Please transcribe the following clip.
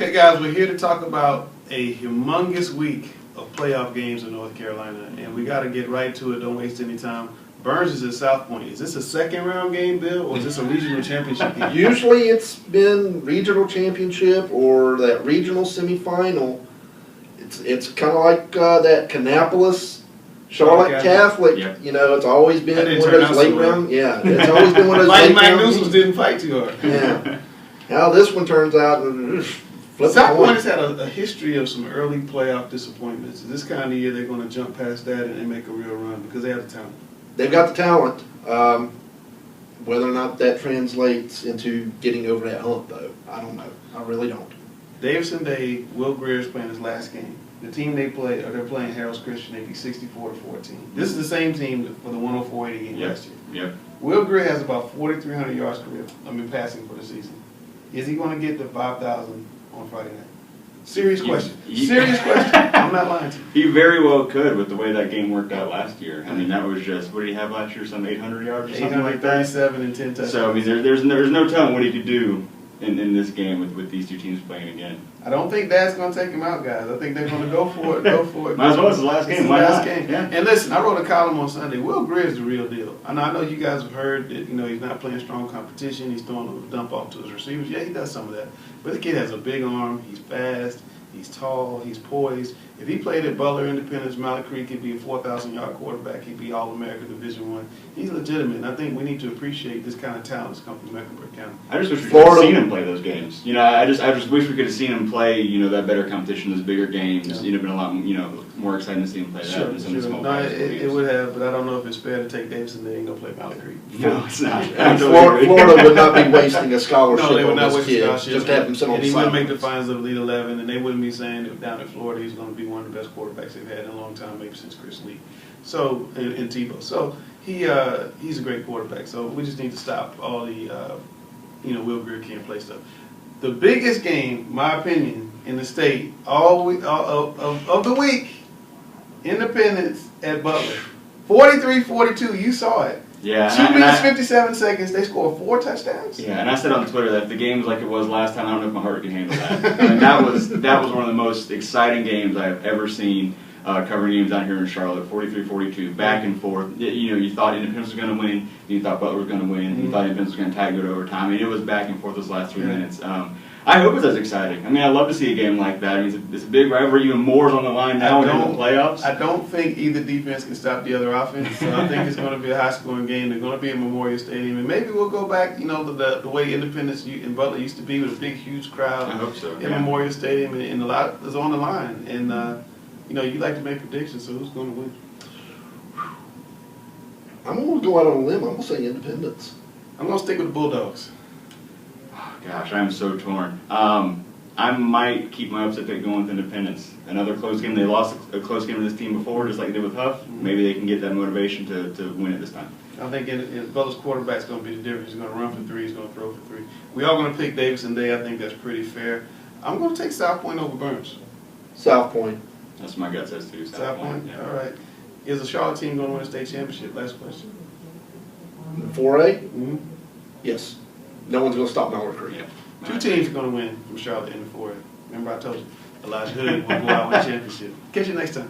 Okay, guys, we're here to talk about a humongous week of playoff games in North Carolina, and we got to get right to it. Don't waste any time. Burns is at South Point. Is this a second-round game, Bill, or is this a regional championship game? Usually it's been regional championship or that regional semifinal. It's kind of like that Kannapolis Charlotte Catholic. Yep. You know, it's always been one of those late round. Yeah, it's always been one of those like late round. Mike Newsom's didn't fight too hard. Yeah. How this one turns out. South Point has had a history of some early playoff disappointments. This kind of year they're going to jump past that and make a real run because they have the talent. They've got the talent. Whether or not that translates into getting over that hump, though, I don't know. I really don't. Davison Day, Will Grier is playing his last game. The team they're playing Harold's Christian. They beat 64-14. This is the same team for the 104-80 game last year. Yep. Will Grier has about 4,300 yards passing for the season. Is he going to get to 5,000 on Friday night? Serious question. Serious question. I'm not lying to you. He very well could with the way that game worked out last year. I mean, that was just, what did he have last year? Some 800 yards or something like that? 837 and 10 touchdowns. So, I mean, there's no telling what he could do in this game with these two teams playing again. I don't think that's going to take him out, guys. I think they're going to go for it. Go for it. Might as well. It's the last game. Why not? Yeah. And listen, I wrote a column on Sunday. Will Grier is the real deal. I know you guys have heard that, he's not playing strong competition. He's throwing a dump off to his receivers. Yeah, he does some of that. But the kid has a big arm. He's fast. He's tall. He's poised. If he played at Butler, Independence, Mallard Creek, he'd be a 4,000-yard quarterback. He'd be All-American Division I. He's legitimate, and I think we need to appreciate this kind of talent that's come from Mecklenburg County. I just wish we could have seen him play those games. I just wish we could have seen him play, that better competition, those bigger games. Yeah. It'd been a lot, more exciting to see him play that than some of the small games. It would have, but I don't know if it's fair to take Davison Day and go play Mallard Creek. No, it's not. Florida would not be wasting a scholarship. No, they would not on waste this a kid. scholarship. Just have him sit on and the he side. wouldn't make the finals of Elite 11, and they wouldn't be saying that down in Florida he's going to be one of the best quarterbacks they've had in a long time, maybe since Chris Lee. So, and Tebow. So he's a great quarterback. So we just need to stop all the, Will Grier can't play stuff. The biggest game, my opinion, in the state of the week, Independence at Butler, 43-42. You saw it. Yeah. 2 minutes 57 seconds. They scored 4 touchdowns. Yeah, and I said on Twitter that if the game was like it was last time, I don't know if my heart could handle that. I mean, that was one of the most exciting games I've ever seen. Covering games down here in Charlotte, 43-42, back and forth. You thought Independence was going to win. You thought Butler was going to win. You thought Independence was going to tie and go to overtime. I mean, it was back and forth those last 3 minutes. I hope it's as exciting. I mean, I love to see a game like that. I mean, it's a big rivalry. Even more is on the line now in the playoffs. I don't think either defense can stop the other offense. So I think it's going to be a high-scoring game. They're going to be in Memorial Stadium, and maybe we'll go back, the way Independence and Butler used to be with a big, huge crowd. I hope so. In Memorial Stadium, and a lot is on the line. And you like to make predictions. So who's going to win? I'm going to go out on a limb. I'm going to say Independence. I'm going to stick with the Bulldogs. Gosh, I'm so torn. I might keep my upset pick going with Independence. Another close game. They lost a close game to this team before, just like they did with Huff. Maybe they can get that motivation to win it this time. I think Butler's quarterback's going to be the difference. He's going to run for 3. He's going to throw for 3. We are going to pick Davison Day. I think that's pretty fair. I'm going to take South Point over Burns. South Point. That's my gut says too. South Point. Yeah. All right. Is the Charlotte team going to win a state championship? Last question. 4A? Mm-hmm. Yes. No one's going to stop Mallard Creek. Yeah. 2 teams are going to win from Charlotte in the 4A. Remember I told you, Elijah Hood will go out with a championship. Catch you next time.